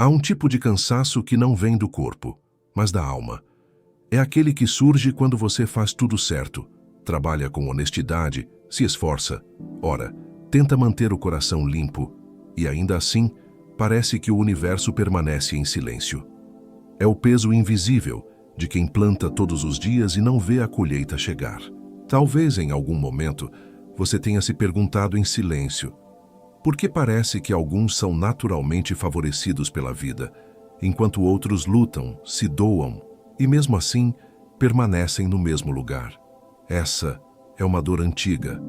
Há um tipo de cansaço que não vem do corpo, mas da alma. É aquele que surge quando você faz tudo certo, trabalha com honestidade, se esforça, ora, tenta manter o coração limpo, e ainda assim, parece que o universo permanece em silêncio. É o peso invisível de quem planta todos os dias e não vê a colheita chegar. Talvez em algum momento você tenha se perguntado em silêncio: por que parece que alguns são naturalmente favorecidos pela vida, enquanto outros lutam, se doam e mesmo assim permanecem no mesmo lugar? Essa é uma dor antiga.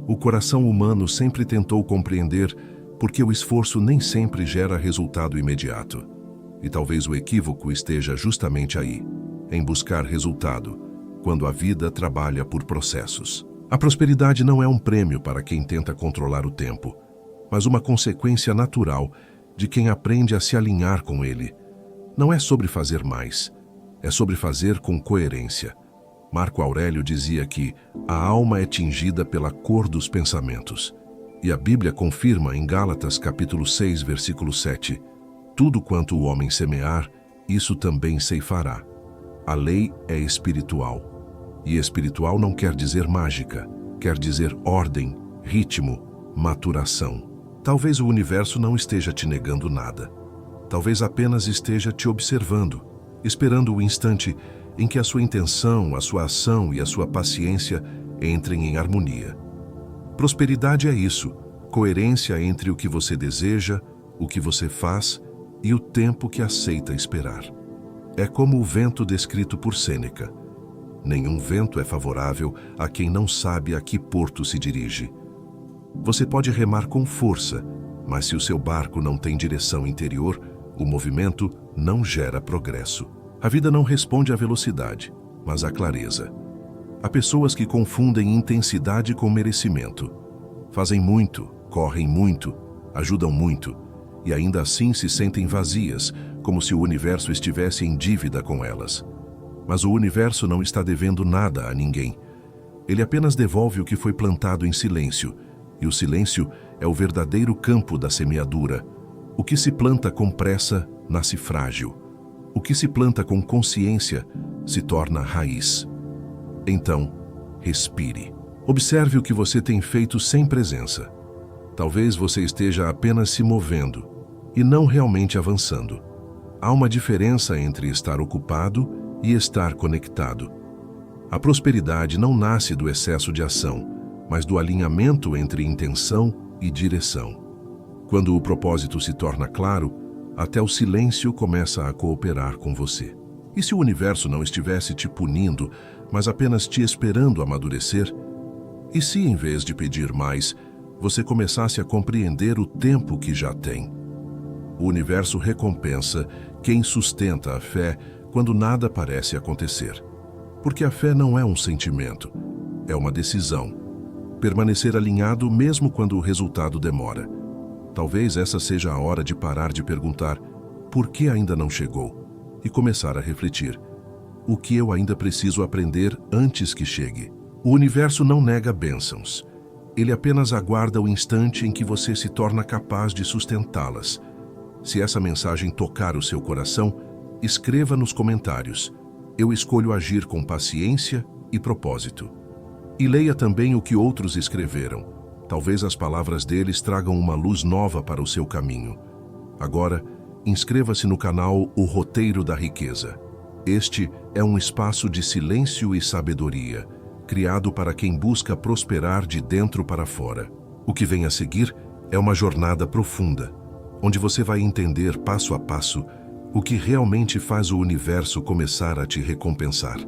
O coração humano sempre tentou compreender porque o esforço nem sempre gera resultado imediato. E talvez o equívoco esteja justamente aí, em buscar resultado, quando a vida trabalha por processos. A prosperidade não é um prêmio para quem tenta controlar o tempo, mas uma consequência natural de quem aprende a se alinhar com ele. Não é sobre fazer mais, é sobre fazer com coerência. Marco Aurélio dizia que a alma é tingida pela cor dos pensamentos. E a Bíblia confirma em Gálatas capítulo 6, versículo 7, tudo quanto o homem semear, isso também ceifará. A lei é espiritual. E espiritual não quer dizer mágica, quer dizer ordem, ritmo, maturação. Talvez o universo não esteja te negando nada. Talvez apenas esteja te observando, esperando o instante em que a sua intenção, a sua ação e a sua paciência entrem em harmonia. Prosperidade é isso, coerência entre o que você deseja, o que você faz e o tempo que aceita esperar. É como o vento descrito por Sêneca. Nenhum vento é favorável a quem não sabe a que porto se dirige. Você pode remar com força, mas se o seu barco não tem direção interior, o movimento não gera progresso. A vida não responde à velocidade, mas à clareza. Há pessoas que confundem intensidade com merecimento. Fazem muito, correm muito, ajudam muito, e ainda assim se sentem vazias, como se o universo estivesse em dívida com elas. Mas o universo não está devendo nada a ninguém. Ele apenas devolve o que foi plantado em silêncio, e o silêncio é o verdadeiro campo da semeadura. O que se planta com pressa nasce frágil. O que se planta com consciência se torna raiz. Então, respire. Observe o que você tem feito sem presença. Talvez você esteja apenas se movendo e não realmente avançando. Há uma diferença entre estar ocupado e estar conectado. A prosperidade não nasce do excesso de ação, mas do alinhamento entre intenção e direção. Quando o propósito se torna claro, até o silêncio começa a cooperar com você. E se o universo não estivesse te punindo, mas apenas te esperando amadurecer? E se, em vez de pedir mais, você começasse a compreender o tempo que já tem? O universo recompensa quem sustenta a fé quando nada parece acontecer. Porque a fé não é um sentimento, é uma decisão. Permanecer alinhado mesmo quando o resultado demora. Talvez essa seja a hora de parar de perguntar por que ainda não chegou e começar a refletir: o que eu ainda preciso aprender antes que chegue? O universo não nega bênçãos. Ele apenas aguarda o instante em que você se torna capaz de sustentá-las. Se essa mensagem tocar o seu coração, escreva nos comentários: eu escolho agir com paciência e propósito. E leia também o que outros escreveram. Talvez as palavras deles tragam uma luz nova para o seu caminho. Agora, inscreva-se no canal O Roteiro da Riqueza. Este é um espaço de silêncio e sabedoria, criado para quem busca prosperar de dentro para fora. O que vem a seguir é uma jornada profunda, onde você vai entender passo a passo o que realmente faz o universo começar a te recompensar.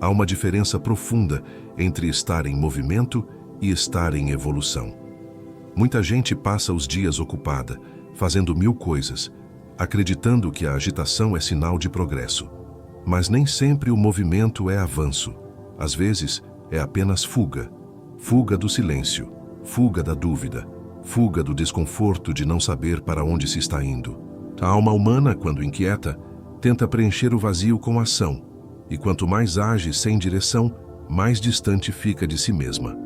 Há uma diferença profunda entre estar em movimento e estar em evolução. Muita gente passa os dias ocupada, fazendo mil coisas, acreditando que a agitação é sinal de progresso. Mas nem sempre o movimento é avanço. Às vezes, é apenas fuga. Fuga do silêncio, fuga da dúvida, fuga do desconforto de não saber para onde se está indo. A alma humana, quando inquieta, tenta preencher o vazio com ação, e quanto mais age sem direção, mais distante fica de si mesma.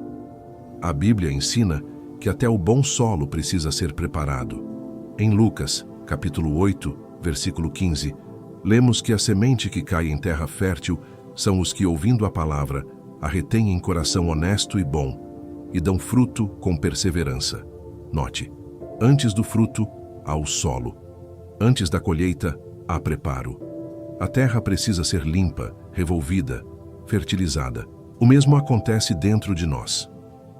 A Bíblia ensina que até o bom solo precisa ser preparado. Em Lucas, capítulo 8, versículo 15, lemos que a semente que cai em terra fértil são os que, ouvindo a palavra, a retêm em coração honesto e bom, e dão fruto com perseverança. Note, antes do fruto, há o solo. Antes da colheita, há preparo. A terra precisa ser limpa, revolvida, fertilizada. O mesmo acontece dentro de nós.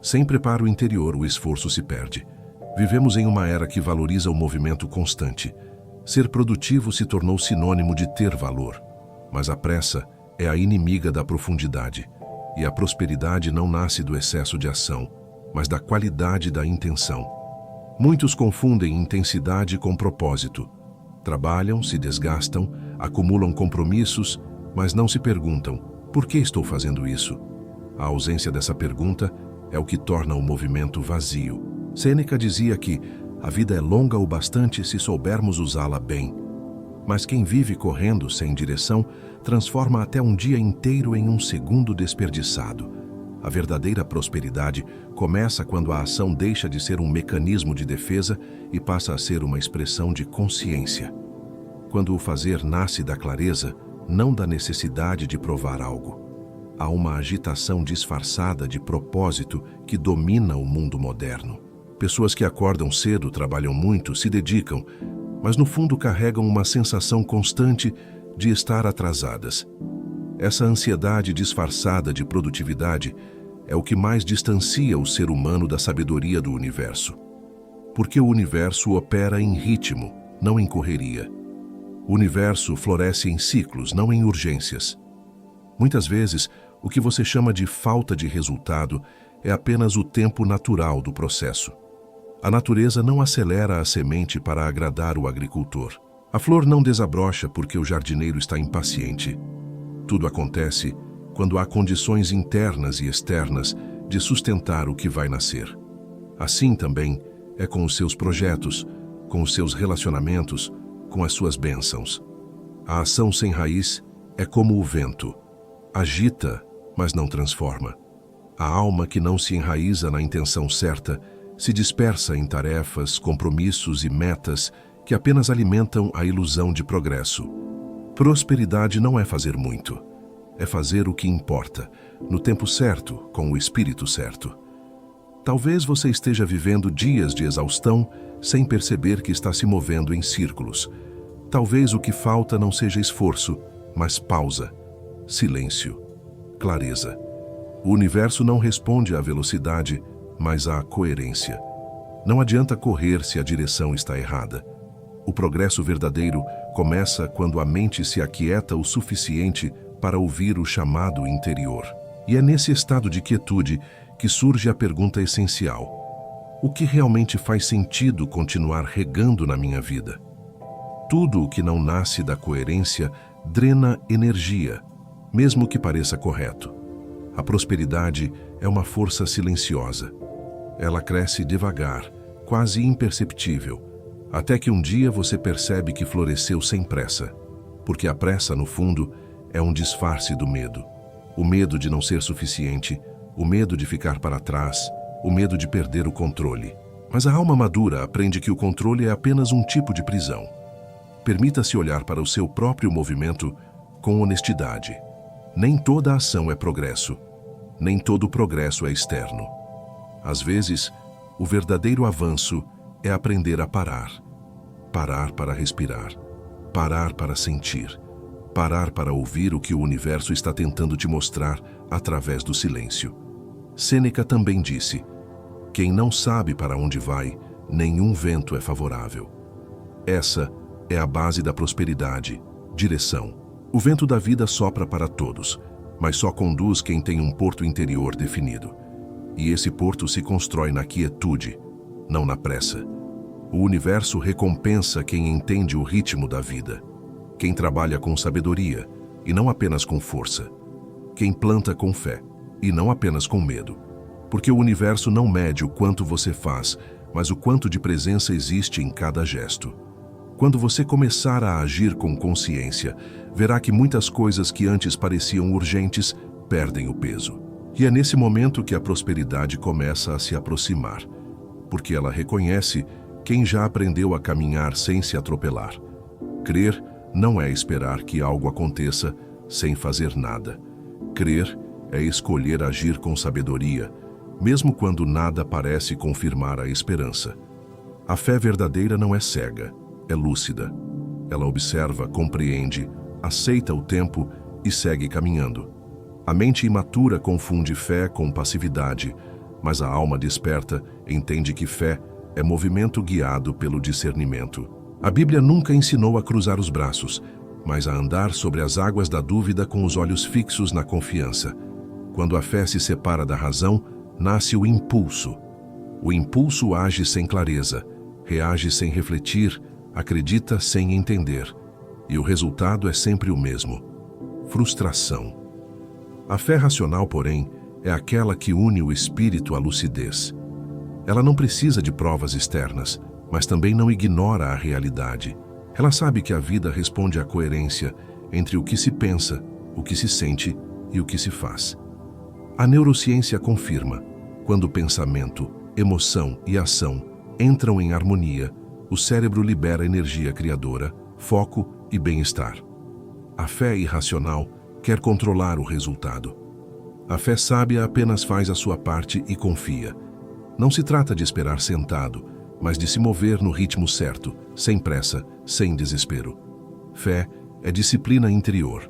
Sem preparo interior, o esforço se perde. Vivemos em uma era que valoriza o movimento constante. Ser produtivo se tornou sinônimo de ter valor. Mas a pressa é a inimiga da profundidade. E a prosperidade não nasce do excesso de ação, mas da qualidade da intenção. Muitos confundem intensidade com propósito. Trabalham, se desgastam, acumulam compromissos, mas não se perguntam: por que estou fazendo isso? A ausência dessa pergunta é o que torna o movimento vazio. Sêneca dizia que a vida é longa o bastante se soubermos usá-la bem. Mas quem vive correndo sem direção transforma até um dia inteiro em um segundo desperdiçado. A verdadeira prosperidade começa quando a ação deixa de ser um mecanismo de defesa e passa a ser uma expressão de consciência. Quando o fazer nasce da clareza, não da necessidade de provar algo. Há uma agitação disfarçada de propósito que domina o mundo moderno. Pessoas que acordam cedo, trabalham muito, se dedicam, mas no fundo carregam uma sensação constante de estar atrasadas. Essa ansiedade disfarçada de produtividade é o que mais distancia o ser humano da sabedoria do universo. Porque o universo opera em ritmo, não em correria. O universo floresce em ciclos, não em urgências. Muitas vezes, o que você chama de falta de resultado é apenas o tempo natural do processo. A natureza não acelera a semente para agradar o agricultor. A flor não desabrocha porque o jardineiro está impaciente. Tudo acontece quando há condições internas e externas de sustentar o que vai nascer. Assim também é com os seus projetos, com os seus relacionamentos, com as suas bênçãos. A ação sem raiz é como o vento. Agita, mas não transforma. A alma que não se enraiza na intenção certa se dispersa em tarefas, compromissos e metas que apenas alimentam a ilusão de progresso. Prosperidade não é fazer muito. É fazer o que importa, no tempo certo, com o espírito certo. Talvez você esteja vivendo dias de exaustão sem perceber que está se movendo em círculos. Talvez o que falta não seja esforço, mas pausa, silêncio, clareza. O universo não responde à velocidade, mas à coerência. Não adianta correr se a direção está errada. O progresso verdadeiro começa quando a mente se aquieta o suficiente para ouvir o chamado interior. E é nesse estado de quietude que surge a pergunta essencial: o que realmente faz sentido continuar regando na minha vida? Tudo o que não nasce da coerência drena energia, mesmo que pareça correto. A prosperidade é uma força silenciosa. Ela cresce devagar, quase imperceptível, até que um dia você percebe que floresceu sem pressa, porque a pressa, no fundo, é um disfarce do medo. O medo de não ser suficiente, o medo de ficar para trás, o medo de perder o controle. Mas a alma madura aprende que o controle é apenas um tipo de prisão. Permita-se olhar para o seu próprio movimento com honestidade. Nem toda ação é progresso, nem todo progresso é externo. Às vezes, o verdadeiro avanço é aprender a parar. Parar para respirar. Parar para sentir. Parar para ouvir o que o universo está tentando te mostrar através do silêncio. Sêneca também disse: quem não sabe para onde vai, nenhum vento é favorável. Essa é a base da prosperidade, direção. O vento da vida sopra para todos, mas só conduz quem tem um porto interior definido. E esse porto se constrói na quietude, não na pressa. O universo recompensa quem entende o ritmo da vida, quem trabalha com sabedoria e não apenas com força, quem planta com fé e não apenas com medo. Porque o universo não mede o quanto você faz, mas o quanto de presença existe em cada gesto. Quando você começar a agir com consciência, verá que muitas coisas que antes pareciam urgentes perdem o peso. E é nesse momento que a prosperidade começa a se aproximar, porque ela reconhece quem já aprendeu a caminhar sem se atropelar. Crer não é esperar que algo aconteça sem fazer nada. Crer é escolher agir com sabedoria, mesmo quando nada parece confirmar a esperança. A fé verdadeira não é cega, é lúcida. Ela observa, compreende, aceita o tempo e segue caminhando. A mente imatura confunde fé com passividade, mas a alma desperta entende que fé é movimento guiado pelo discernimento. A Bíblia nunca ensinou a cruzar os braços, mas a andar sobre as águas da dúvida com os olhos fixos na confiança. Quando a fé se separa da razão, nasce o impulso. O impulso age sem clareza, reage sem refletir, acredita sem entender. E o resultado é sempre o mesmo: frustração. A fé racional, porém, é aquela que une o espírito à lucidez. Ela não precisa de provas externas, mas também não ignora a realidade. Ela sabe que a vida responde à coerência entre o que se pensa, o que se sente e o que se faz. A neurociência confirma: quando pensamento, emoção e ação entram em harmonia, o cérebro libera energia criadora, foco e bem-estar. A fé irracional quer controlar o resultado. A fé sábia apenas faz a sua parte e confia. Não se trata de esperar sentado, mas de se mover no ritmo certo, sem pressa, sem desespero. Fé é disciplina interior.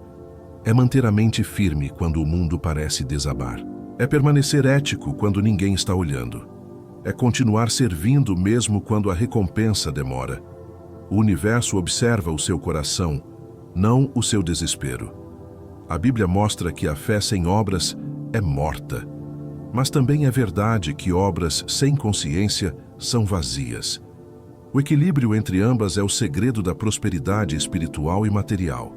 É manter a mente firme quando o mundo parece desabar. É permanecer ético quando ninguém está olhando. É continuar servindo mesmo quando a recompensa demora. O universo observa o seu coração, não o seu desespero. A Bíblia mostra que a fé sem obras é morta. Mas também é verdade que obras sem consciência são vazias. O equilíbrio entre ambas é o segredo da prosperidade espiritual e material.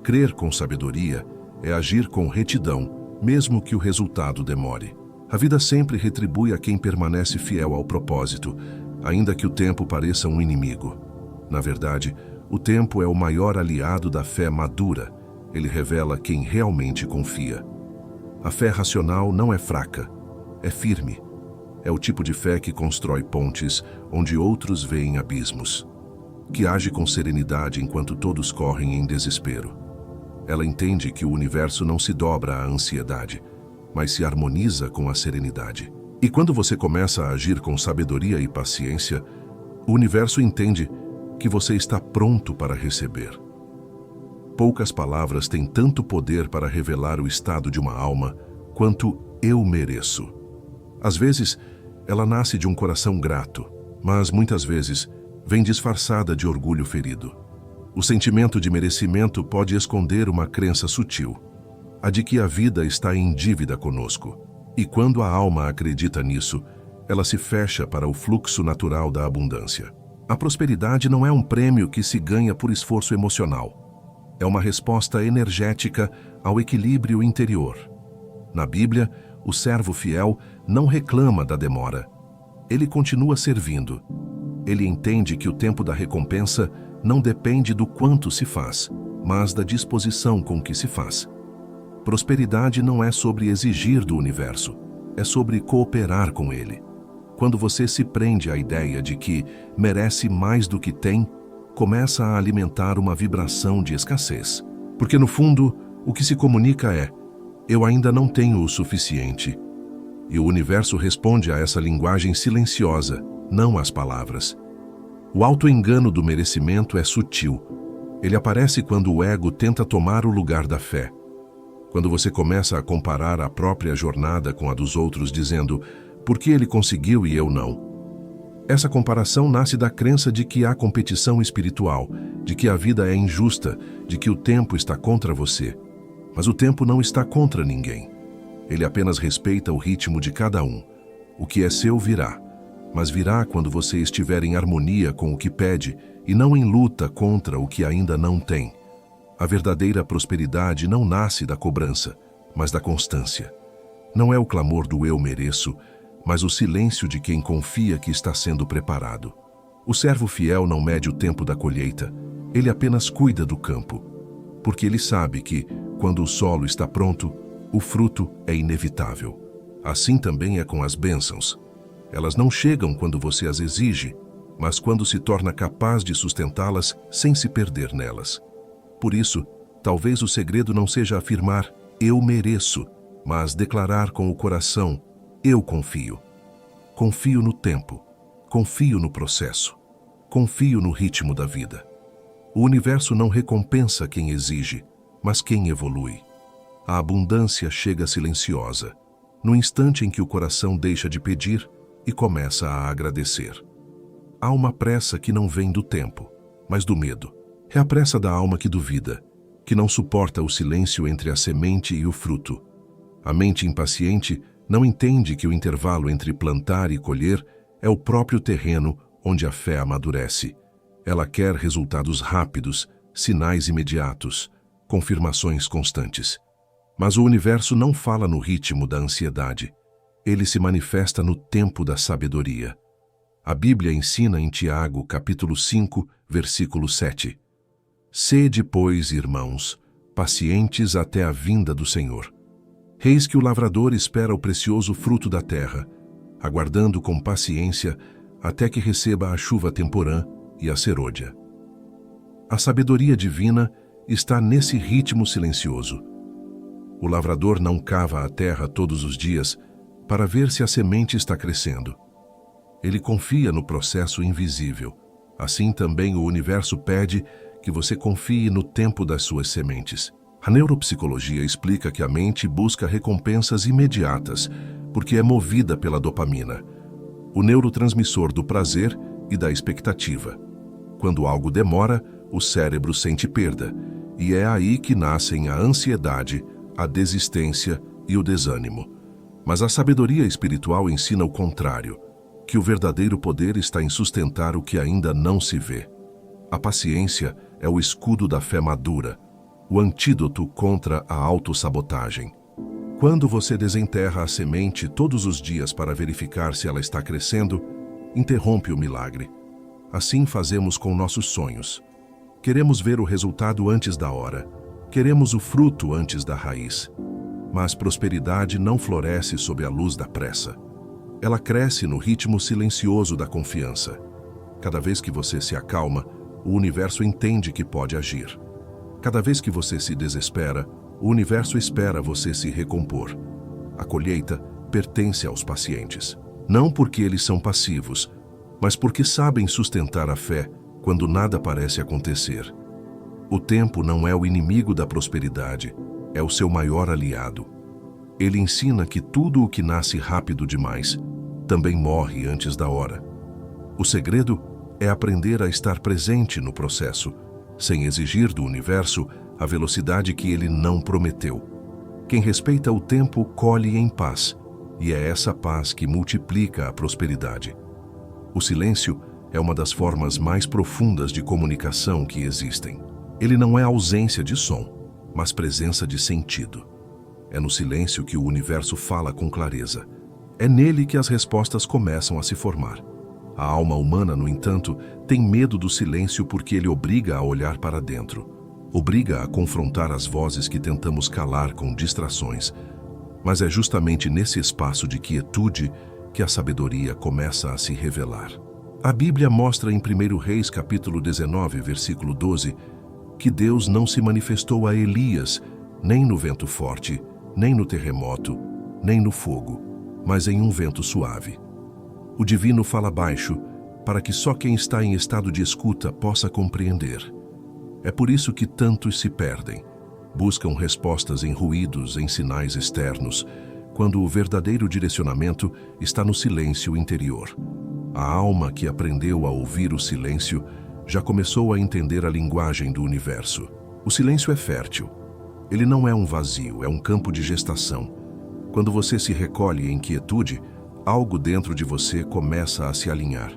Crer com sabedoria é agir com retidão, mesmo que o resultado demore. A vida sempre retribui a quem permanece fiel ao propósito, ainda que o tempo pareça um inimigo. Na verdade, o tempo é o maior aliado da fé madura. Ele revela quem realmente confia. A fé racional não é fraca, é firme. É o tipo de fé que constrói pontes onde outros veem abismos, que age com serenidade enquanto todos correm em desespero. Ela entende que o universo não se dobra à ansiedade, mas se harmoniza com a serenidade. E quando você começa a agir com sabedoria e paciência, o universo entende que você está pronto para receber. Poucas palavras têm tanto poder para revelar o estado de uma alma quanto "eu mereço". Às vezes, ela nasce de um coração grato, mas muitas vezes vem disfarçada de orgulho ferido. O sentimento de merecimento pode esconder uma crença sutil, a de que a vida está em dívida conosco. E quando a alma acredita nisso, ela se fecha para o fluxo natural da abundância. A prosperidade não é um prêmio que se ganha por esforço emocional. É uma resposta energética ao equilíbrio interior. Na Bíblia, o servo fiel não reclama da demora. Ele continua servindo. Ele entende que o tempo da recompensa não depende do quanto se faz, mas da disposição com que se faz. Prosperidade não é sobre exigir do universo, é sobre cooperar com ele. Quando você se prende à ideia de que merece mais do que tem, começa a alimentar uma vibração de escassez. Porque no fundo, o que se comunica é: eu ainda não tenho o suficiente. E o universo responde a essa linguagem silenciosa, não às palavras. O auto-engano do merecimento é sutil. Ele aparece quando o ego tenta tomar o lugar da fé. Quando você começa a comparar a própria jornada com a dos outros, dizendo: por que ele conseguiu e eu não? Essa comparação nasce da crença de que há competição espiritual, de que a vida é injusta, de que o tempo está contra você. Mas o tempo não está contra ninguém. Ele apenas respeita o ritmo de cada um. O que é seu virá, mas virá quando você estiver em harmonia com o que pede e não em luta contra o que ainda não tem. A verdadeira prosperidade não nasce da cobrança, mas da constância. Não é o clamor do "eu mereço", mas o silêncio de quem confia que está sendo preparado. O servo fiel não mede o tempo da colheita, ele apenas cuida do campo, porque ele sabe que, quando o solo está pronto, o fruto é inevitável. Assim também é com as bênçãos. Elas não chegam quando você as exige, mas quando se torna capaz de sustentá-las sem se perder nelas. Por isso, talvez o segredo não seja afirmar "eu mereço", mas declarar com o coração "eu confio". Confio no tempo, confio no processo, confio no ritmo da vida. O universo não recompensa quem exige, mas quem evolui. A abundância chega silenciosa, no instante em que o coração deixa de pedir e começa a agradecer. Há uma pressa que não vem do tempo, mas do medo. É a pressa da alma que duvida, que não suporta o silêncio entre a semente e o fruto. A mente impaciente não entende que o intervalo entre plantar e colher é o próprio terreno onde a fé amadurece. Ela quer resultados rápidos, sinais imediatos, confirmações constantes. Mas o universo não fala no ritmo da ansiedade. Ele se manifesta no tempo da sabedoria. A Bíblia ensina em Tiago, capítulo 5, versículo 7. Sede, pois, irmãos, pacientes até a vinda do Senhor. Eis que o lavrador espera o precioso fruto da terra, aguardando com paciência até que receba a chuva temporã e a serôdia. A sabedoria divina está nesse ritmo silencioso. O lavrador não cava a terra todos os dias para ver se a semente está crescendo. Ele confia no processo invisível. Assim também o universo pede que você confie no tempo das suas sementes. A neuropsicologia explica que a mente busca recompensas imediatas, porque é movida pela dopamina, o neurotransmissor do prazer e da expectativa. Quando algo demora, o cérebro sente perda, e é aí que nascem a ansiedade, a desistência e o desânimo. Mas a sabedoria espiritual ensina o contrário, que o verdadeiro poder está em sustentar o que ainda não se vê. A paciência é o escudo da fé madura, o antídoto contra a autossabotagem. Quando você desenterra a semente todos os dias para verificar se ela está crescendo, interrompe o milagre. Assim fazemos com nossos sonhos. Queremos ver o resultado antes da hora. Queremos o fruto antes da raiz. Mas prosperidade não floresce sob a luz da pressa. Ela cresce no ritmo silencioso da confiança. Cada vez que você se acalma, o universo entende que pode agir. Cada vez que você se desespera, o universo espera você se recompor. A colheita pertence aos pacientes. Não porque eles são passivos, mas porque sabem sustentar a fé quando nada parece acontecer. O tempo não é o inimigo da prosperidade, é o seu maior aliado. Ele ensina que tudo o que nasce rápido demais também morre antes da hora. O segredo é aprender a estar presente no processo, sem exigir do universo a velocidade que ele não prometeu. Quem respeita o tempo colhe em paz, e é essa paz que multiplica a prosperidade. O silêncio é uma das formas mais profundas de comunicação que existem. Ele não é ausência de som, mas presença de sentido. É no silêncio que o universo fala com clareza. É nele que as respostas começam a se formar. A alma humana, no entanto, tem medo do silêncio porque ele obriga a olhar para dentro. Obriga a confrontar as vozes que tentamos calar com distrações. Mas é justamente nesse espaço de quietude que a sabedoria começa a se revelar. A Bíblia mostra em 1 Reis, capítulo 19, versículo 12, que Deus não se manifestou a Elias, nem no vento forte, nem no terremoto, nem no fogo, mas em um vento suave. O divino fala baixo, para que só quem está em estado de escuta possa compreender. É por isso que tantos se perdem. Buscam respostas em ruídos, em sinais externos, quando o verdadeiro direcionamento está no silêncio interior. A alma que aprendeu a ouvir o silêncio já começou a entender a linguagem do universo. O silêncio é fértil. Ele não é um vazio, é um campo de gestação. Quando você se recolhe em quietude, algo dentro de você começa a se alinhar.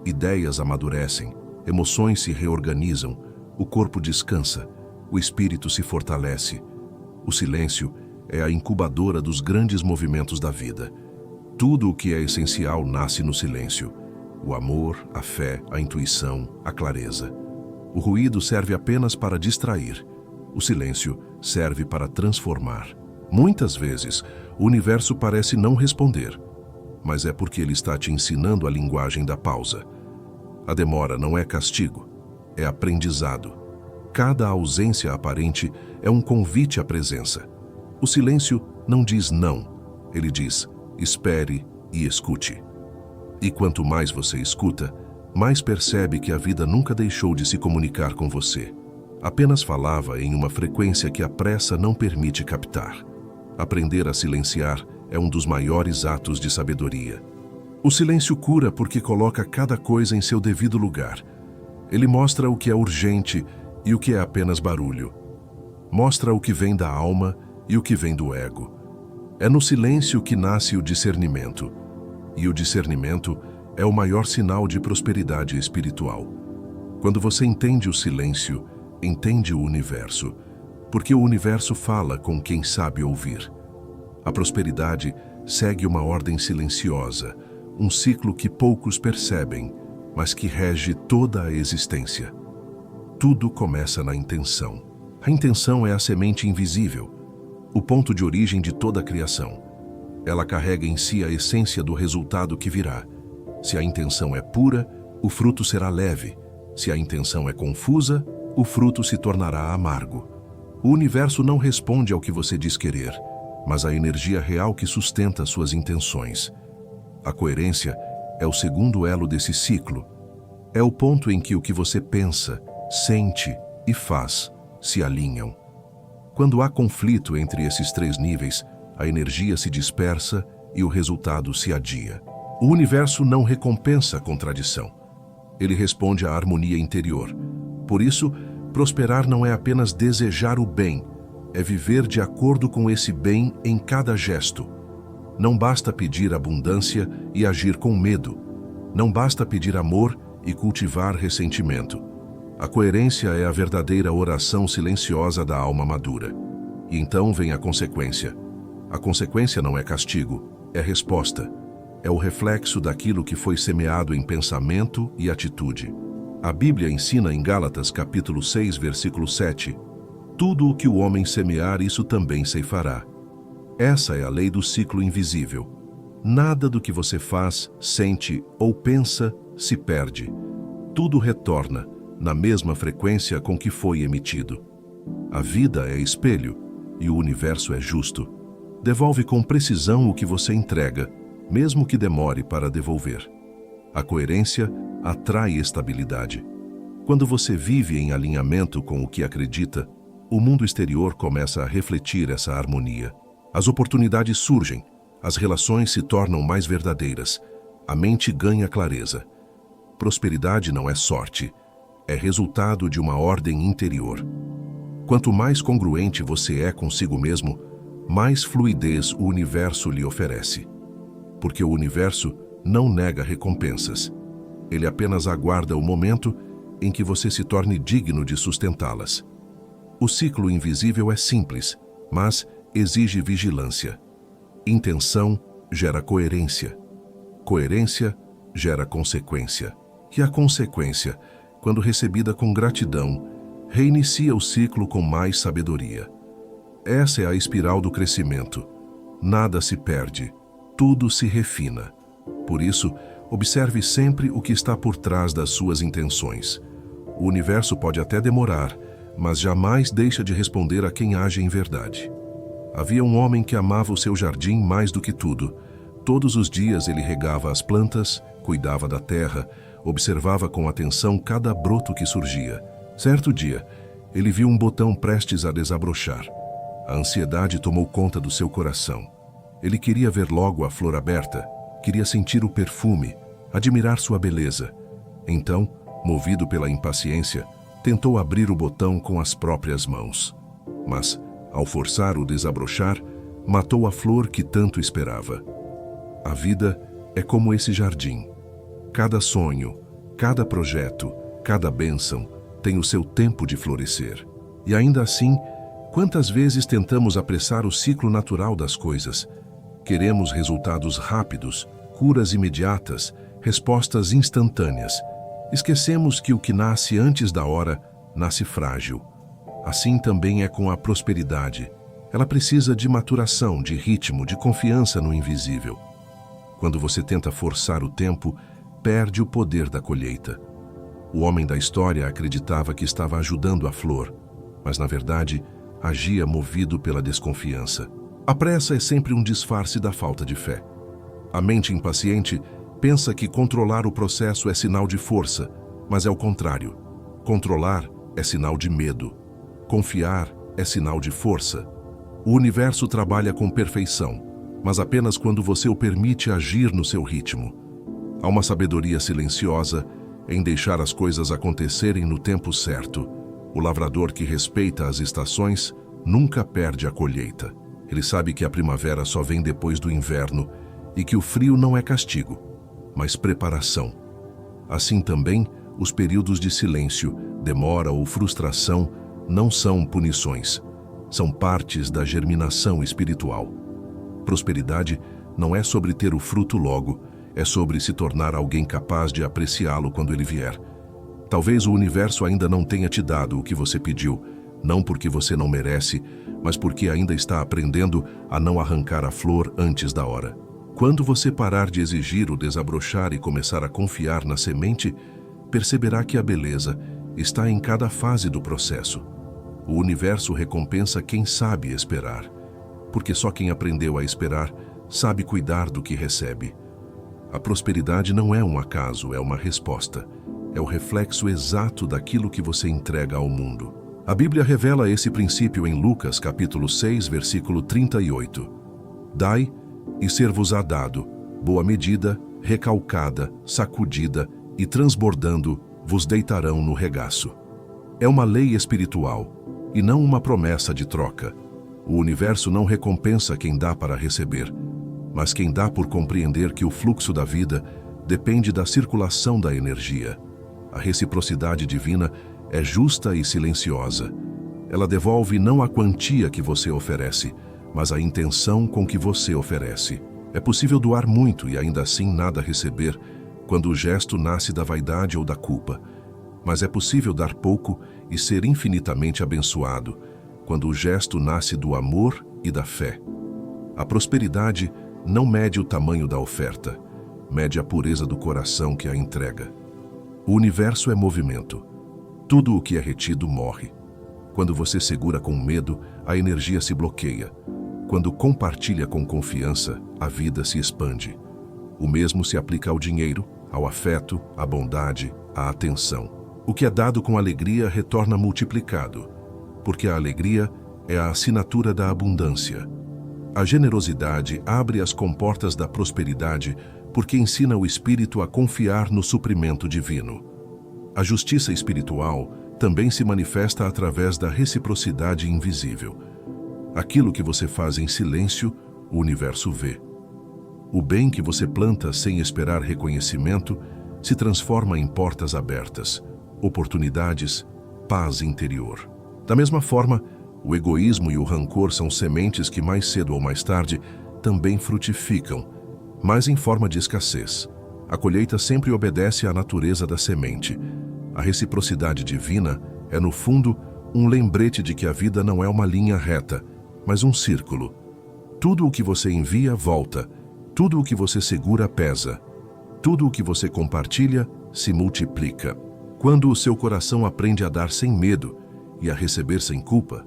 Ideias amadurecem, emoções se reorganizam, o corpo descansa, o espírito se fortalece. O silêncio é a incubadora dos grandes movimentos da vida. Tudo o que é essencial nasce no silêncio. O amor, a fé, a intuição, a clareza. O ruído serve apenas para distrair. O silêncio serve para transformar. Muitas vezes, o universo parece não responder, mas é porque ele está te ensinando a linguagem da pausa. A demora não é castigo, é aprendizado. Cada ausência aparente é um convite à presença. O silêncio não diz não, ele diz: espere e escute. E quanto mais você escuta, mais percebe que a vida nunca deixou de se comunicar com você. Apenas falava em uma frequência que a pressa não permite captar. Aprender a silenciar é um dos maiores atos de sabedoria. O silêncio cura porque coloca cada coisa em seu devido lugar. Ele mostra o que é urgente e o que é apenas barulho. Mostra o que vem da alma e o que vem do ego. É no silêncio que nasce o discernimento. E o discernimento é o maior sinal de prosperidade espiritual. Quando você entende o silêncio, entende o universo, porque o universo fala com quem sabe ouvir. A prosperidade segue uma ordem silenciosa, um ciclo que poucos percebem, mas que rege toda a existência. Tudo começa na intenção. A intenção é a semente invisível, o ponto de origem de toda a criação. Ela carrega em si a essência do resultado que virá. Se a intenção é pura, o fruto será leve. Se a intenção é confusa, o fruto se tornará amargo. O universo não responde ao que você diz querer, mas à energia real que sustenta suas intenções. A coerência é o segundo elo desse ciclo. É o ponto em que o que você pensa, sente e faz se alinham. Quando há conflito entre esses três níveis, a energia se dispersa e o resultado se adia. O universo não recompensa a contradição. Ele responde à harmonia interior. Por isso, prosperar não é apenas desejar o bem, é viver de acordo com esse bem em cada gesto. Não basta pedir abundância e agir com medo. Não basta pedir amor e cultivar ressentimento. A coerência é a verdadeira oração silenciosa da alma madura. E então vem a consequência. A consequência não é castigo, é resposta. É o reflexo daquilo que foi semeado em pensamento e atitude. A Bíblia ensina em Gálatas capítulo 6, versículo 7, tudo o que o homem semear, isso também ceifará. Essa é a lei do ciclo invisível. Nada do que você faz, sente ou pensa se perde. Tudo retorna na mesma frequência com que foi emitido. A vida é espelho e o universo é justo. Devolve com precisão o que você entrega, mesmo que demore para devolver. A coerência atrai estabilidade. Quando você vive em alinhamento com o que acredita, o mundo exterior começa a refletir essa harmonia. As oportunidades surgem, as relações se tornam mais verdadeiras, a mente ganha clareza. Prosperidade não é sorte, é resultado de uma ordem interior. Quanto mais congruente você é consigo mesmo, mais fluidez o universo lhe oferece. Porque o universo não nega recompensas. Ele apenas aguarda o momento em que você se torne digno de sustentá-las. O ciclo invisível é simples, mas exige vigilância. Intenção gera coerência. Coerência gera consequência. E a consequência, quando recebida com gratidão, reinicia o ciclo com mais sabedoria. Essa é a espiral do crescimento. Nada se perde, tudo se refina. Por isso, observe sempre o que está por trás das suas intenções. O universo pode até demorar, mas jamais deixa de responder a quem age em verdade. Havia um homem que amava o seu jardim mais do que tudo. Todos os dias ele regava as plantas, cuidava da terra, observava com atenção cada broto que surgia. Certo dia, ele viu um botão prestes a desabrochar. A ansiedade tomou conta do seu coração. Ele queria ver logo a flor aberta, queria sentir o perfume, admirar sua beleza. Então, movido pela impaciência, tentou abrir o botão com as próprias mãos. Mas, ao forçar o desabrochar, matou a flor que tanto esperava. A vida é como esse jardim. Cada sonho, cada projeto, cada bênção tem o seu tempo de florescer. E ainda assim, quantas vezes tentamos apressar o ciclo natural das coisas? Queremos resultados rápidos, curas imediatas, respostas instantâneas. Esquecemos que o que nasce antes da hora nasce frágil. Assim também é com a prosperidade. Ela precisa de maturação, de ritmo, de confiança no invisível. Quando você tenta forçar o tempo, perde o poder da colheita. O homem da história acreditava que estava ajudando a flor, mas na verdade agia movido pela desconfiança. A pressa é sempre um disfarce da falta de fé. A mente impaciente pensa que controlar o processo é sinal de força, mas é o contrário. Controlar é sinal de medo. Confiar é sinal de força. O universo trabalha com perfeição, mas apenas quando você o permite agir no seu ritmo. Há uma sabedoria silenciosa em deixar as coisas acontecerem no tempo certo. O lavrador que respeita as estações nunca perde a colheita. Ele sabe que a primavera só vem depois do inverno e que o frio não é castigo, mas preparação. Assim também, os períodos de silêncio, demora ou frustração não são punições, são partes da germinação espiritual. Prosperidade não é sobre ter o fruto logo, é sobre se tornar alguém capaz de apreciá-lo quando ele vier. Talvez o universo ainda não tenha te dado o que você pediu, não porque você não merece, mas porque ainda está aprendendo a não arrancar a flor antes da hora. Quando você parar de exigir o desabrochar e começar a confiar na semente, perceberá que a beleza está em cada fase do processo. O universo recompensa quem sabe esperar, porque só quem aprendeu a esperar sabe cuidar do que recebe. A prosperidade não é um acaso, é uma resposta. É o reflexo exato daquilo que você entrega ao mundo. A Bíblia revela esse princípio em Lucas, capítulo 6, versículo 38. Dai, e ser-vos-á dado, boa medida, recalcada, sacudida e transbordando, vos deitarão no regaço. É uma lei espiritual, e não uma promessa de troca. O universo não recompensa quem dá para receber, mas quem dá por compreender que o fluxo da vida depende da circulação da energia. A reciprocidade divina é justa e silenciosa. Ela devolve não a quantia que você oferece, mas a intenção com que você oferece. É possível doar muito e ainda assim nada receber, quando o gesto nasce da vaidade ou da culpa. Mas é possível dar pouco e ser infinitamente abençoado, quando o gesto nasce do amor e da fé. A prosperidade não mede o tamanho da oferta, mede a pureza do coração que a entrega. O universo é movimento. Tudo o que é retido morre. Quando você segura com medo, a energia se bloqueia. Quando compartilha com confiança, a vida se expande. O mesmo se aplica ao dinheiro, ao afeto, à bondade, à atenção. O que é dado com alegria retorna multiplicado, porque a alegria é a assinatura da abundância. A generosidade abre as comportas da prosperidade porque ensina o espírito a confiar no suprimento divino. A justiça espiritual também se manifesta através da reciprocidade invisível. Aquilo que você faz em silêncio, o universo vê. O bem que você planta sem esperar reconhecimento se transforma em portas abertas, oportunidades, paz interior. Da mesma forma, o egoísmo e o rancor são sementes que mais cedo ou mais tarde também frutificam, mas em forma de escassez. A colheita sempre obedece à natureza da semente. A reciprocidade divina é, no fundo, um lembrete de que a vida não é uma linha reta, mas um círculo. Tudo o que você envia volta, tudo o que você segura pesa, tudo o que você compartilha se multiplica. Quando o seu coração aprende a dar sem medo e a receber sem culpa,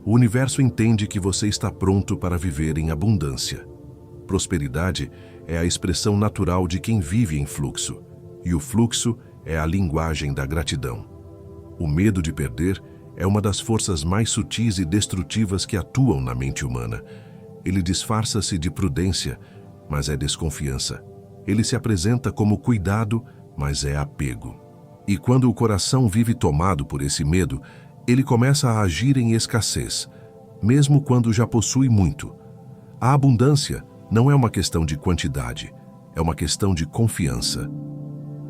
o universo entende que você está pronto para viver em abundância. Prosperidade é a expressão natural de quem vive em fluxo, e o fluxo é a linguagem da gratidão. O medo de perder é uma das forças mais sutis e destrutivas que atuam na mente humana. Ele disfarça-se de prudência, mas é desconfiança. Ele se apresenta como cuidado, mas é apego. E quando o coração vive tomado por esse medo, ele começa a agir em escassez, mesmo quando já possui muito. A abundância não é uma questão de quantidade, é uma questão de confiança.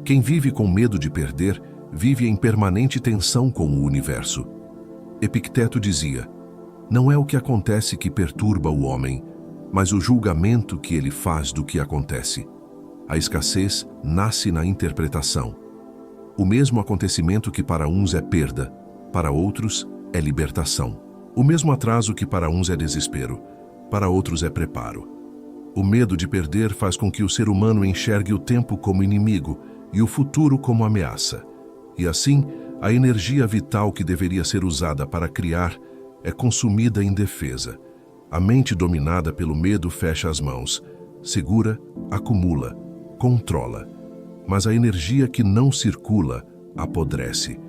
Quem vive com medo de perder, vive em permanente tensão com o universo. Epicteto dizia: não é o que acontece que perturba o homem, mas o julgamento que ele faz do que acontece. A escassez nasce na interpretação. O mesmo acontecimento que para uns é perda, para outros é libertação. O mesmo atraso que para uns é desespero, para outros é preparo. O medo de perder faz com que o ser humano enxergue o tempo como inimigo e o futuro como ameaça. E assim, a energia vital que deveria ser usada para criar é consumida em defesa. A mente dominada pelo medo fecha as mãos, segura, acumula, controla. Mas a energia que não circula apodrece.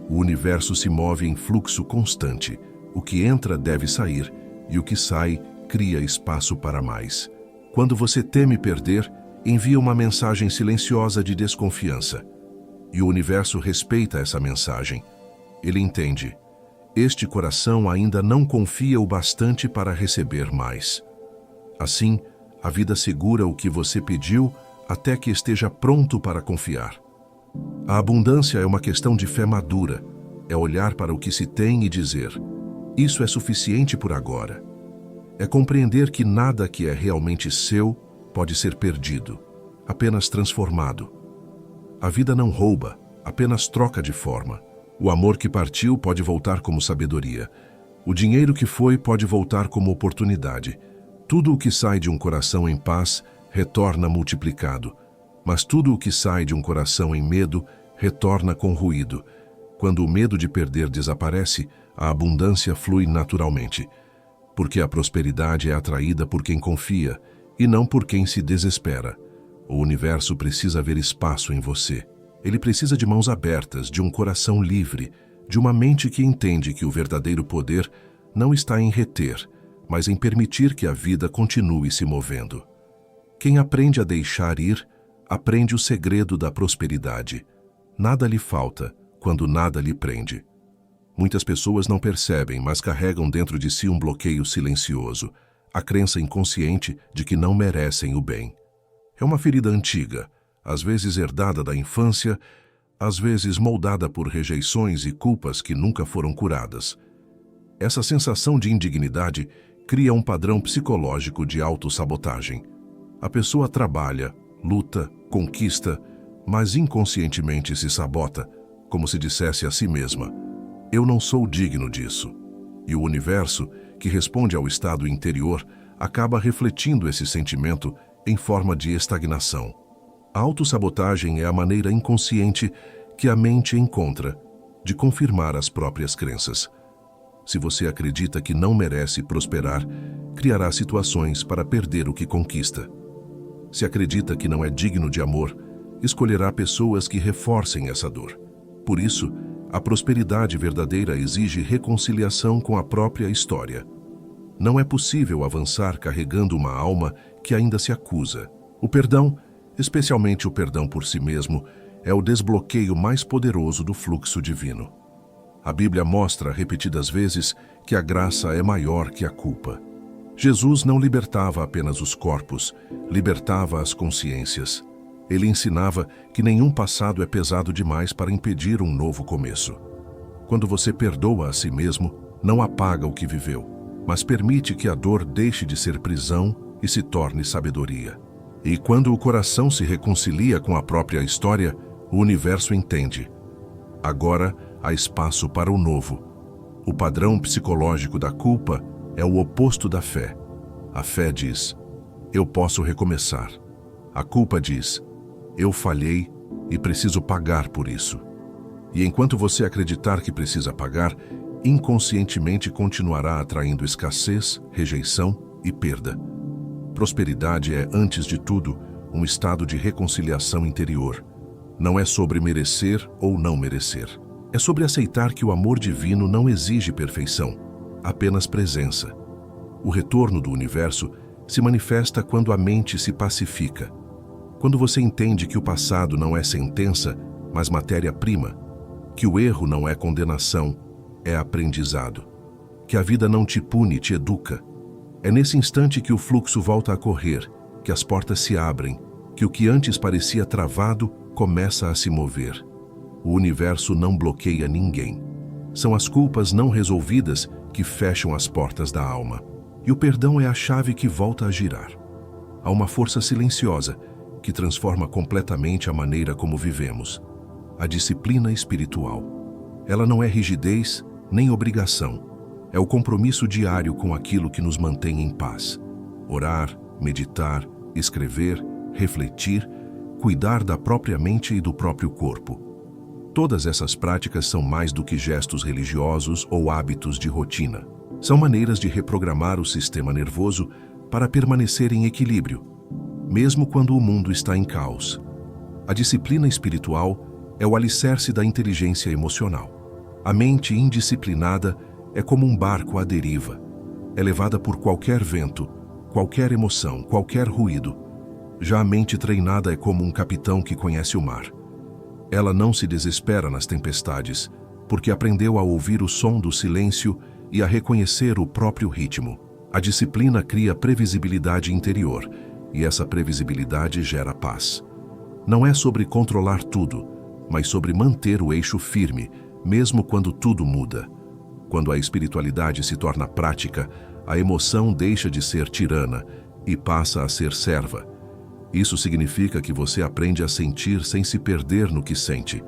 O universo se move em fluxo constante. O que entra deve sair, e o que sai cria espaço para mais. Quando você teme perder, envia uma mensagem silenciosa de desconfiança. E o universo respeita essa mensagem. Ele entende. Este coração ainda não confia o bastante para receber mais. Assim, a vida segura o que você pediu até que esteja pronto para confiar. A abundância é uma questão de fé madura. É olhar para o que se tem e dizer: isso é suficiente por agora. É compreender que nada que é realmente seu pode ser perdido, apenas transformado. A vida não rouba, apenas troca de forma. O amor que partiu pode voltar como sabedoria. O dinheiro que foi pode voltar como oportunidade. Tudo o que sai de um coração em paz retorna multiplicado. Mas tudo o que sai de um coração em medo retorna com ruído. Quando o medo de perder desaparece, a abundância flui naturalmente. Porque a prosperidade é atraída por quem confia e não por quem se desespera. O universo precisa ver espaço em você. Ele precisa de mãos abertas, de um coração livre, de uma mente que entende que o verdadeiro poder não está em reter, mas em permitir que a vida continue se movendo. Quem aprende a deixar ir, aprende o segredo da prosperidade. Nada lhe falta quando nada lhe prende. Muitas pessoas não percebem, mas carregam dentro de si um bloqueio silencioso, a crença inconsciente de que não merecem o bem. É uma ferida antiga, às vezes herdada da infância, às vezes moldada por rejeições e culpas que nunca foram curadas. Essa sensação de indignidade cria um padrão psicológico de autossabotagem. A pessoa trabalha, luta, conquista, mas inconscientemente se sabota, como se dissesse a si mesma: eu não sou digno disso. E o universo, que responde ao estado interior, acaba refletindo esse sentimento em forma de estagnação. A autossabotagem é a maneira inconsciente que a mente encontra de confirmar as próprias crenças. Se você acredita que não merece prosperar, criará situações para perder o que conquista. Se acredita que não é digno de amor, escolherá pessoas que reforcem essa dor. Por isso, a prosperidade verdadeira exige reconciliação com a própria história. Não é possível avançar carregando uma alma que ainda se acusa. O perdão, especialmente o perdão por si mesmo, é o desbloqueio mais poderoso do fluxo divino. A Bíblia mostra repetidas vezes que a graça é maior que a culpa. Jesus não libertava apenas os corpos, libertava as consciências. Ele ensinava que nenhum passado é pesado demais para impedir um novo começo. Quando você perdoa a si mesmo, não apaga o que viveu, mas permite que a dor deixe de ser prisão e se torne sabedoria. E quando o coração se reconcilia com a própria história, o universo entende. Agora há espaço para o novo. O padrão psicológico da culpa é o oposto da fé. A fé diz: eu posso recomeçar. A culpa diz: eu falhei e preciso pagar por isso. E enquanto você acreditar que precisa pagar, inconscientemente continuará atraindo escassez, rejeição e perda. Prosperidade é, antes de tudo, um estado de reconciliação interior. Não é sobre merecer ou não merecer. É sobre aceitar que o amor divino não exige perfeição, apenas presença. O retorno do universo se manifesta quando a mente se pacifica. Quando você entende que o passado não é sentença, mas matéria-prima, que o erro não é condenação, é aprendizado, que a vida não te pune, te educa. É nesse instante que o fluxo volta a correr, que as portas se abrem, que o que antes parecia travado começa a se mover. O universo não bloqueia ninguém. São as culpas não resolvidas que fecham as portas da alma. E o perdão é a chave que volta a girar. Há uma força silenciosa que transforma completamente a maneira como vivemos. A disciplina espiritual. Ela não é rigidez nem obrigação. É o compromisso diário com aquilo que nos mantém em paz. Orar, meditar, escrever, refletir, cuidar da própria mente e do próprio corpo. Todas essas práticas são mais do que gestos religiosos ou hábitos de rotina. São maneiras de reprogramar o sistema nervoso para permanecer em equilíbrio, mesmo quando o mundo está em caos. A disciplina espiritual é o alicerce da inteligência emocional. A mente indisciplinada é como um barco à deriva. É levada por qualquer vento, qualquer emoção, qualquer ruído. Já a mente treinada é como um capitão que conhece o mar. Ela não se desespera nas tempestades, porque aprendeu a ouvir o som do silêncio e a reconhecer o próprio ritmo. A disciplina cria previsibilidade interior, e essa previsibilidade gera paz. Não é sobre controlar tudo, mas sobre manter o eixo firme, mesmo quando tudo muda. Quando a espiritualidade se torna prática, a emoção deixa de ser tirana e passa a ser serva. Isso significa que você aprende a sentir sem se perder no que sente.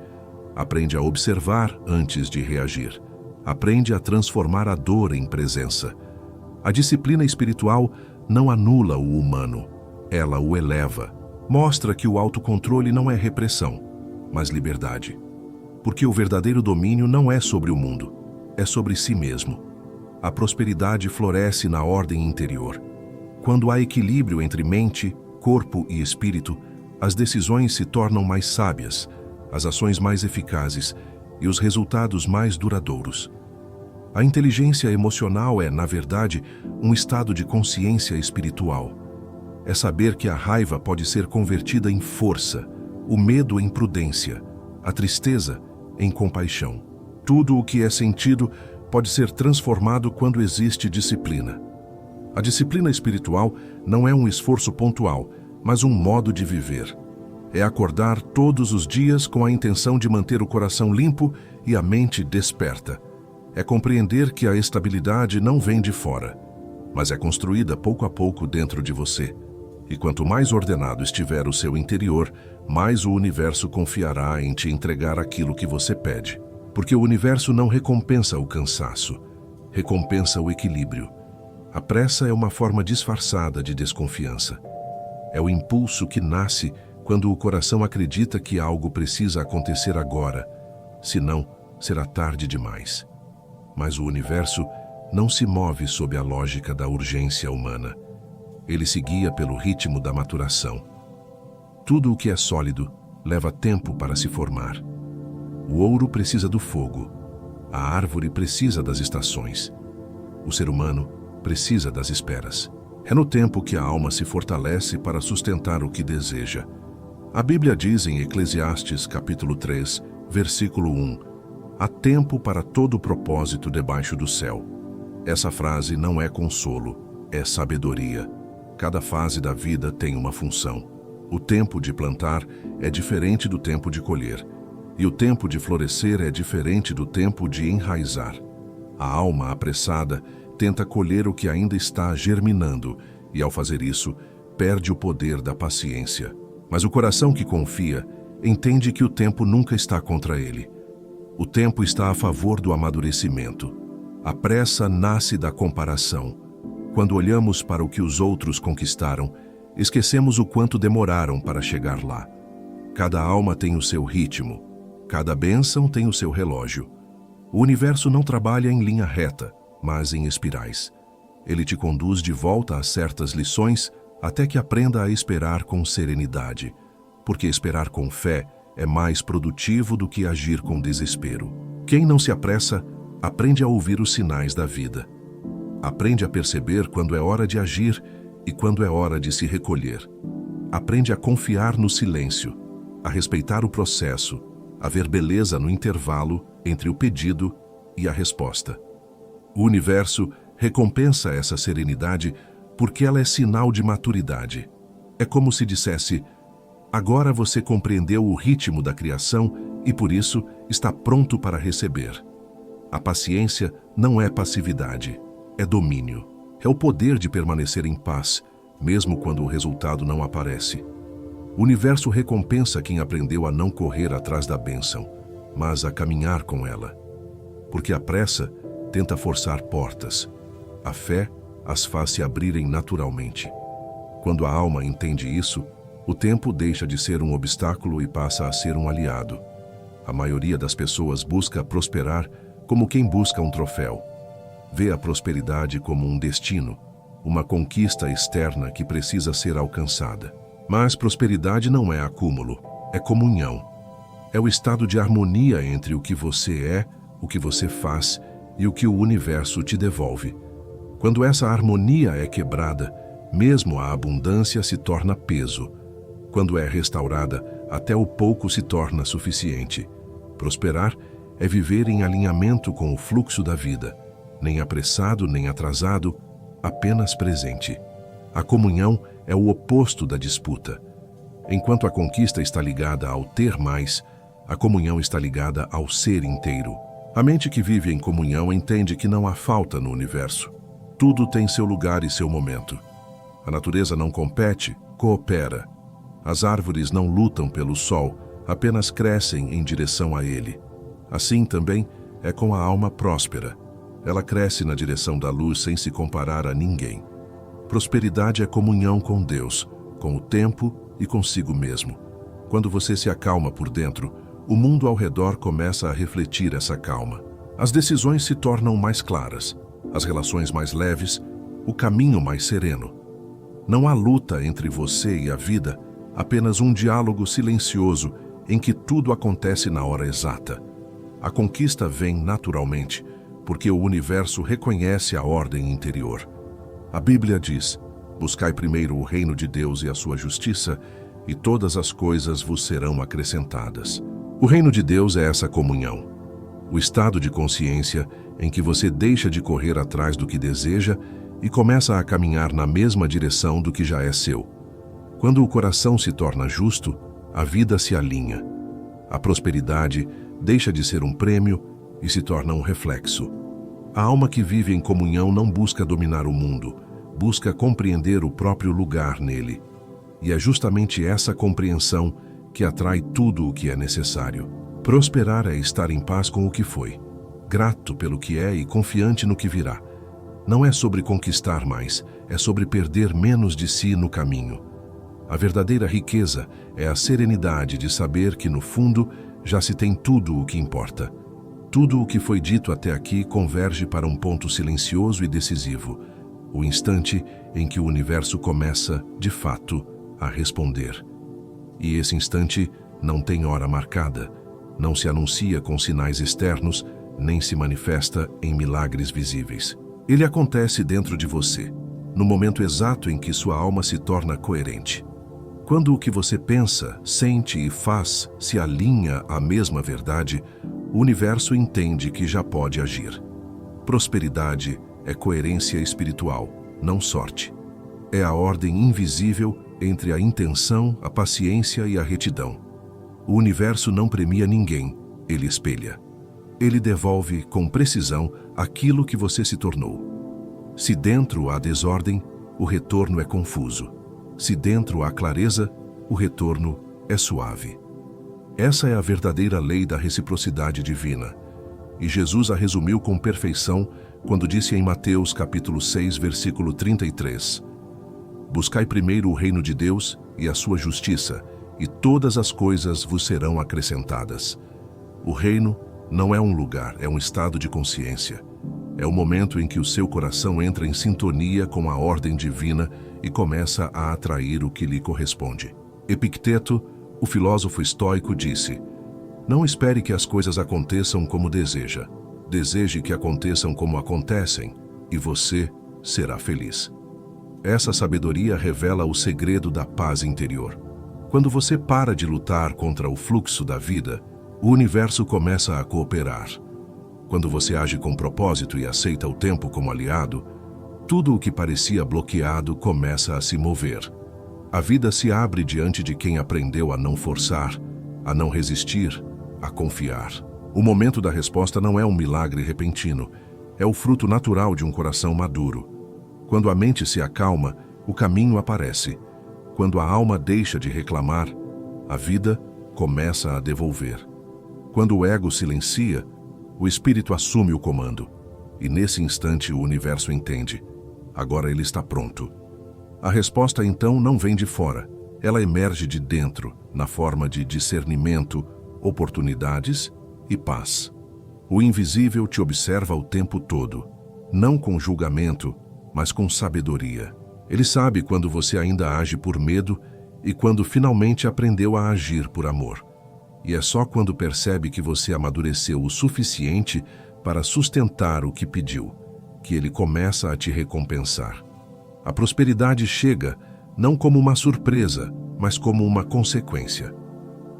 Aprende a observar antes de reagir. Aprende a transformar a dor em presença. A disciplina espiritual não anula o humano, ela o eleva. Mostra que o autocontrole não é repressão, mas liberdade. Porque o verdadeiro domínio não é sobre o mundo, é sobre si mesmo. A prosperidade floresce na ordem interior. Quando há equilíbrio entre mente, corpo e espírito, as decisões se tornam mais sábias, as ações mais eficazes e os resultados mais duradouros. A inteligência emocional é, na verdade, um estado de consciência espiritual. É saber que a raiva pode ser convertida em força, o medo em prudência, a tristeza em compaixão. Tudo o que é sentido pode ser transformado quando existe disciplina. A disciplina espiritual não é um esforço pontual, mas um modo de viver. É acordar todos os dias com a intenção de manter o coração limpo e a mente desperta. É compreender que a estabilidade não vem de fora, mas é construída pouco a pouco dentro de você. E quanto mais ordenado estiver o seu interior, mais o universo confiará em te entregar aquilo que você pede. Porque o universo não recompensa o cansaço, recompensa o equilíbrio. A pressa é uma forma disfarçada de desconfiança. É o impulso que nasce quando o coração acredita que algo precisa acontecer agora, senão será tarde demais. Mas o universo não se move sob a lógica da urgência humana. Ele se guia pelo ritmo da maturação. Tudo o que é sólido leva tempo para se formar. O ouro precisa do fogo. A árvore precisa das estações. O ser humano precisa das esperas. É no tempo que a alma se fortalece para sustentar o que deseja. A Bíblia diz em Eclesiastes, capítulo 3, versículo 1, há tempo para todo propósito debaixo do céu. Essa frase não é consolo, é sabedoria. Cada fase da vida tem uma função. O tempo de plantar é diferente do tempo de colher, e o tempo de florescer é diferente do tempo de enraizar. A alma apressada tenta colher o que ainda está germinando, e ao fazer isso, perde o poder da paciência. Mas o coração que confia entende que o tempo nunca está contra ele. O tempo está a favor do amadurecimento. A pressa nasce da comparação. Quando olhamos para o que os outros conquistaram, esquecemos o quanto demoraram para chegar lá. Cada alma tem o seu ritmo, cada bênção tem o seu relógio. O universo não trabalha em linha reta, mas em espirais. Ele te conduz de volta a certas lições até que aprenda a esperar com serenidade, porque esperar com fé é mais produtivo do que agir com desespero. Quem não se apressa, aprende a ouvir os sinais da vida. Aprende a perceber quando é hora de agir e quando é hora de se recolher. Aprende a confiar no silêncio, a respeitar o processo, a ver beleza no intervalo entre o pedido e a resposta. O universo recompensa essa serenidade porque ela é sinal de maturidade. É como se dissesse: agora você compreendeu o ritmo da criação e por isso está pronto para receber. A paciência não é passividade, é domínio. É o poder de permanecer em paz, mesmo quando o resultado não aparece. O universo recompensa quem aprendeu a não correr atrás da bênção, mas a caminhar com ela. Porque a pressa tenta forçar portas. A fé as faz se abrirem naturalmente. Quando a alma entende isso, o tempo deixa de ser um obstáculo e passa a ser um aliado. A maioria das pessoas busca prosperar como quem busca um troféu. Vê a prosperidade como um destino, uma conquista externa que precisa ser alcançada. Mas prosperidade não é acúmulo, é comunhão. É o estado de harmonia entre o que você é, o que você faz e o que o universo te devolve. Quando essa harmonia é quebrada, mesmo a abundância se torna peso. Quando é restaurada, até o pouco se torna suficiente. Prosperar é viver em alinhamento com o fluxo da vida, nem apressado nem atrasado, apenas presente. A comunhão é o oposto da disputa. Enquanto a conquista está ligada ao ter mais, a comunhão está ligada ao ser inteiro. A mente que vive em comunhão entende que não há falta no universo. Tudo tem seu lugar e seu momento. A natureza não compete, coopera. As árvores não lutam pelo sol, apenas crescem em direção a ele. Assim também é com a alma próspera. Ela cresce na direção da luz sem se comparar a ninguém. Prosperidade é comunhão com Deus, com o tempo e consigo mesmo. Quando você se acalma por dentro, o mundo ao redor começa a refletir essa calma. As decisões se tornam mais claras, as relações mais leves, o caminho mais sereno. Não há luta entre você e a vida, apenas um diálogo silencioso em que tudo acontece na hora exata. A conquista vem naturalmente, porque o universo reconhece a ordem interior. A Bíblia diz: buscai primeiro o reino de Deus e a sua justiça, e todas as coisas vos serão acrescentadas. O reino de Deus é essa comunhão, o estado de consciência em que você deixa de correr atrás do que deseja e começa a caminhar na mesma direção do que já é seu. Quando o coração se torna justo, a vida se alinha. A prosperidade deixa de ser um prêmio e se torna um reflexo. A alma que vive em comunhão não busca dominar o mundo, busca compreender o próprio lugar nele. E é justamente essa compreensão que atrai tudo o que é necessário. Prosperar é estar em paz com o que foi, grato pelo que é e confiante no que virá. Não é sobre conquistar mais, é sobre perder menos de si no caminho. A verdadeira riqueza é a serenidade de saber que, no fundo, já se tem tudo o que importa. Tudo o que foi dito até aqui converge para um ponto silencioso e decisivo, o instante em que o universo começa, de fato, a responder. E esse instante não tem hora marcada, não se anuncia com sinais externos, nem se manifesta em milagres visíveis. Ele acontece dentro de você, no momento exato em que sua alma se torna coerente. Quando o que você pensa, sente e faz se alinha à mesma verdade, o universo entende que já pode agir. Prosperidade é coerência espiritual, não sorte. É a ordem invisível entre a intenção, a paciência e a retidão. O universo não premia ninguém, ele espelha. Ele devolve com precisão aquilo que você se tornou. Se dentro há desordem, o retorno é confuso. Se dentro há clareza, o retorno é suave. Essa é a verdadeira lei da reciprocidade divina. E Jesus a resumiu com perfeição quando disse em Mateus capítulo 6, versículo 33: buscai primeiro o reino de Deus e a sua justiça, e todas as coisas vos serão acrescentadas. O reino não é um lugar, é um estado de consciência. É o momento em que o seu coração entra em sintonia com a ordem divina e começa a atrair o que lhe corresponde. Epicteto, o filósofo estoico, disse: não espere que as coisas aconteçam como deseja. Deseje que aconteçam como acontecem, e você será feliz. Essa sabedoria revela o segredo da paz interior. Quando você para de lutar contra o fluxo da vida, o universo começa a cooperar. Quando você age com propósito e aceita o tempo como aliado, tudo o que parecia bloqueado começa a se mover. A vida se abre diante de quem aprendeu a não forçar, a não resistir, a confiar. O momento da resposta não é um milagre repentino, é o fruto natural de um coração maduro. Quando a mente se acalma, o caminho aparece. Quando a alma deixa de reclamar, a vida começa a devolver. Quando o ego silencia, o espírito assume o comando. E nesse instante o universo entende. Agora ele está pronto. A resposta então não vem de fora. Ela emerge de dentro, na forma de discernimento, oportunidades e paz. O invisível te observa o tempo todo, não com julgamento, mas com sabedoria. Ele sabe quando você ainda age por medo e quando finalmente aprendeu a agir por amor. E é só quando percebe que você amadureceu o suficiente para sustentar o que pediu, que ele começa a te recompensar. A prosperidade chega não como uma surpresa, mas como uma consequência.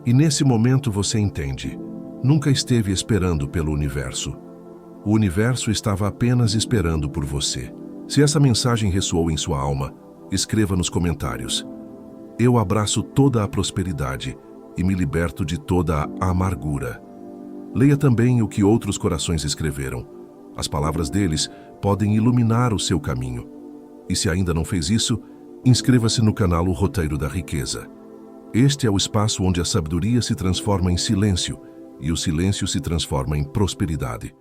E nesse momento você entende, nunca esteve esperando pelo universo. O universo estava apenas esperando por você. Se essa mensagem ressoou em sua alma, escreva nos comentários: eu abraço toda a prosperidade e me liberto de toda a amargura. Leia também o que outros corações escreveram. As palavras deles podem iluminar o seu caminho. E se ainda não fez isso, inscreva-se no canal O Roteiro da Riqueza. Este é o espaço onde a sabedoria se transforma em silêncio e o silêncio se transforma em prosperidade.